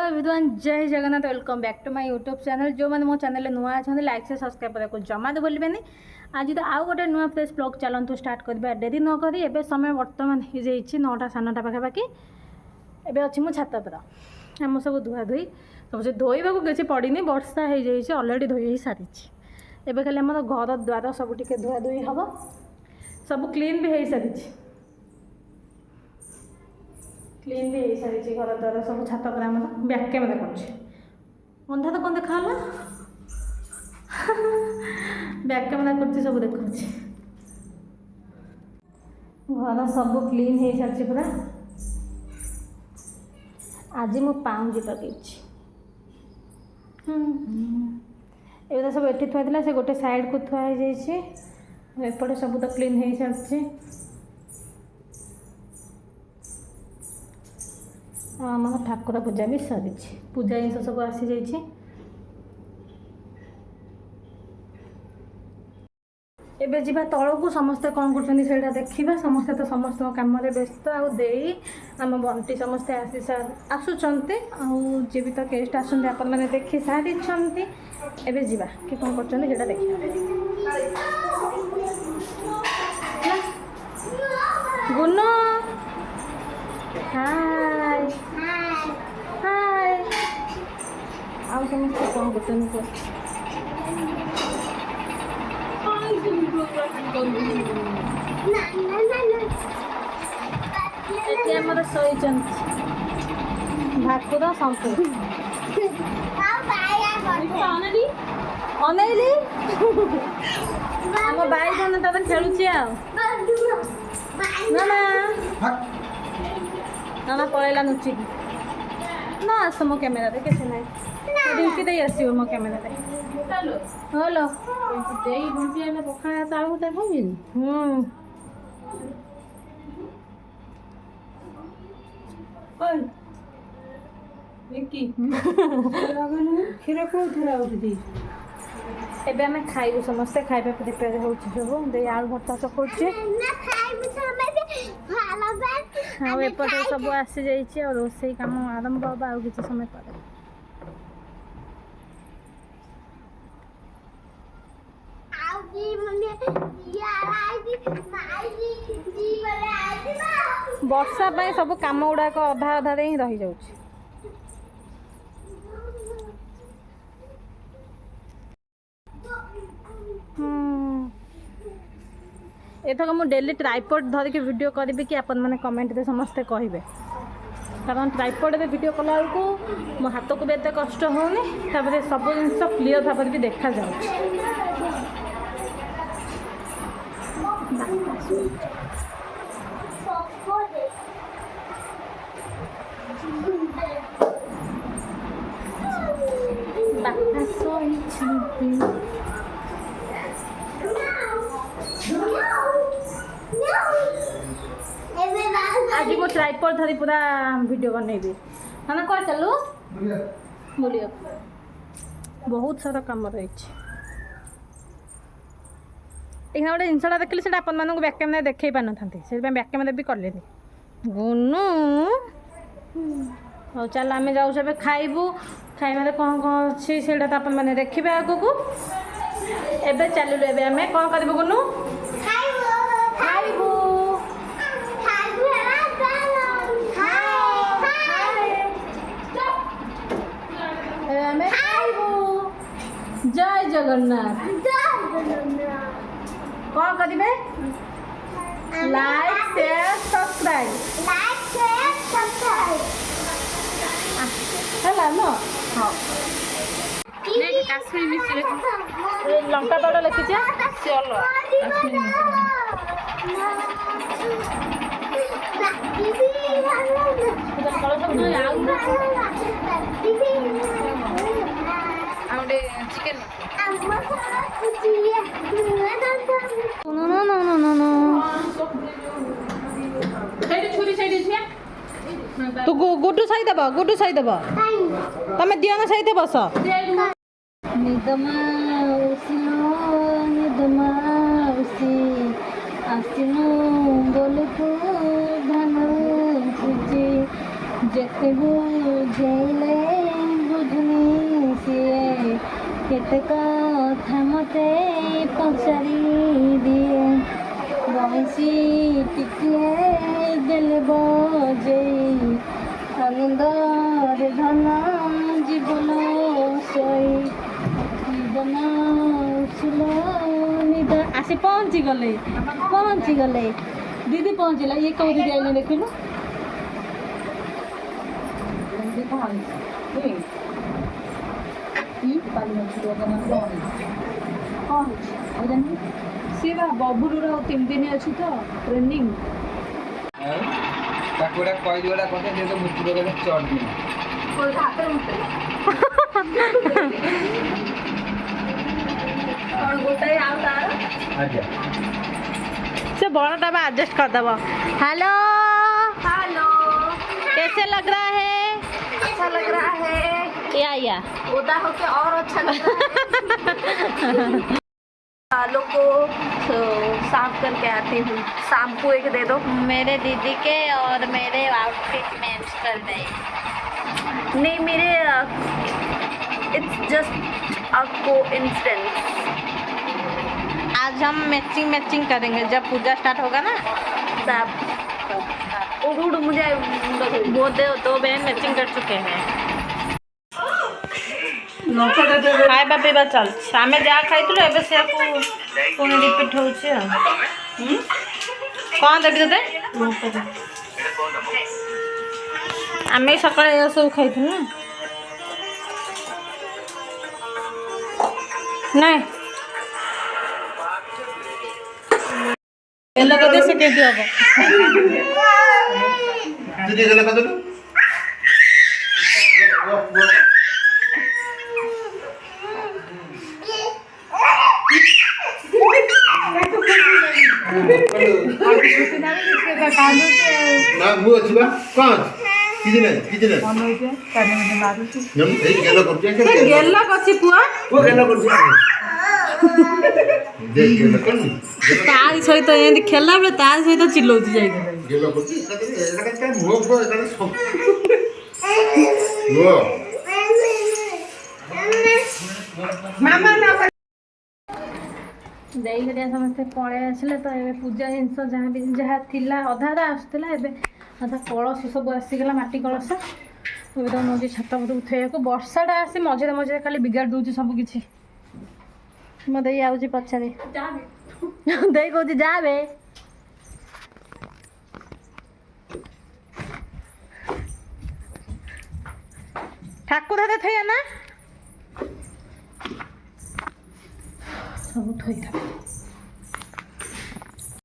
Everyone जय Jagannath welcome back to my YouTube channel. जो मैंने मो चैनल नुआ अच्छा लाइक से सब्सक्राइब करने को जमा तो भूलें। आज तो आउ गोटे नुआ फ्रेश ब्लॉग चलतु स्टार्ट करवा डेरी न करी एबे समय बर्तमान हो जाइए 9टा 9:30 पाखापाखि। एबे अच्छी मो छात पर आम सब धुआ धुई सब धोवा को किसी पड़नी वर्षा हो जाइए अलरेडी धोई सारी। एबे खाली आम घर द्वार सब टे धुआ धुई हम सब क्लीन भी हो सारी क्लीन भी हो सारी घर द्वार सब छात पर आम बैक कैमेरा कर अंधा तो कौन देखा बैक कैमेरा कर सब देखा घर सब क्लीन हो सारी पूरा। आज मु पाउंजी लगे ये सब एटी थुआ से गोटे साइड को थुआ एपटे सब तो क्लीन हो सारी। आम ठाकुर पूजा भी सरी पूजा जिन सब आसी जाइए। एबे जीवा तौल को समस्ते कौन कर देखा समस्ते तो समस्त कम व्यस्त आम बंटी समस्ते आसुचंते जी भी तो गेस्ट आसुँच आप देखी सारी एबे जीवा कि कौन कर देखा। गुनो हाय हाय आउ समस्ते कौन कर भाकुर संतुर अनैली आम बाई जन तब खेलुची ना पलैला नुचिकी ना आस मो कैमेरा किसी ना रिंकी दे आस मो कैमेरा हेलो पखा तालू क्षीर कौन एबे आम खाइबू समस्ते खाइबा प्रिपेयर हो सब आलू भर्ता चकड़े एपटे सब आसी जाइए और रोसई कम आरंभ हम आउ किसी समय पर। वर्षा सब कम गुड़ाक अधा अधा ही रही जाऊँ। एथक मुझे डेली ट्राइपॉड धरिकी वीडियो करी कि आपण मैंने कमेंट दे समस्ते कहे कारण ट्राइपॉड रे वीडियो कला को मो हाथ को भी एत कष्ट होनी सब जिन क्लीयर भाव भी देखा जाए। आज वो ट्राइपॉड धरी पूरा वीडियो बनैबी है ना कह चलू बुलिया बहुत सारा कम रही एक गोटे जिनसा देखिए से आप बैक कैमेरा देखा पार ना से बैक कैमेरा भी कले गुनु हाँ चल आम जाऊँ खाइबू खाइबार कौन कौन अच्छी से देखिए आग को एबे चलू एबे आम कौन कर गुनु खाइबू जय जगन्नाथ कौन करेंगे लाइक शेयर सब्सक्राइब है ना हाँ काश्मीर मिर्ची लंका पाउडर लिखी चिकेन तू गुड्डू सही देव तमें दिया सही दे बस आसिनु बोलू धन जेते बुझेले କେତେ କଥା ମତେ ପଚାରି ଦିଏ ବଇସି ଟିକିଏ ଦେଲେ ବଜେଇ ଆନନ୍ଦରେ ଧନ ଜୀବନ ଶୋଇ ଜୀବନ ଉଠିଲ ନିଦ ଆସି ପହଞ୍ଚିଗଲେ ଦିଦି ପହଞ୍ଚିଲା ଇଏ କୋଉ ଦିଦି ଆଇଲେ ଦେଖିଲୁ सी बबुर 3 दिन अच्छी तो ट्रेनिंग से बड़ा एडजस्ट कर दब हेलो हेलो कैसे लग रहा है अच्छा लग रहा है या ओदा होके और अच्छा लग रहा है बालों को साफ करके आती हूँ शैम्पू एक दे दो मेरे दीदी के और मेरे आउटफिट मैच कर दे नहीं मेरे इट्स जस्ट अ कोइंसिडेंस आज हम मैचिंग करेंगे जब पूजा स्टार्ट होगा ना सब उड़ मुझे वो दो बहन मैचिंग कर चुके हैं खाଇବା ପିଇବା ଚାଲିଛି ଆମେ ଯାହା ଖାଇଥିଲୁ ଏବେ ସେଆକୁ ପୁଣି ରିପିଟ୍ ହେଉଛି ଆଉ କ'ଣ ଦେବି ତୋତେ ଆମେ ସକାଳେ ଏ ସବୁ ଖାଇଥିଲୁ ନା ନାଇଁ ତେଲ କରିଦିଅ ସେ କେମିତି ହବ ना मु अछि बा कोन किछि नै मन होइते काने में मारुछि हम ए गेलो करछि गेला कछि पुआ ओ गेलो करछि देख गेलो कोन तार सहित एंदी खेला बेले तार सहित चिल्लौछि जाई गेलो करछि एटा मुह को एटा सब वो मामा ना देई हरिया समस्ते पळे आसले तो ए पूजा जिनस जहाँ भी जहाँ थिला अधा अधा आसला एबे अधा कलश सब आसीगला माटी कलश एबे तो नदी छात पर उठेया को वर्षाटा आसी मझे मझे खाली बिगाड़ दउछि सब किछि म देई आउछि पछारे जाबे देई कोछि जाबे ठाकुर हाते थैया ना सब थैया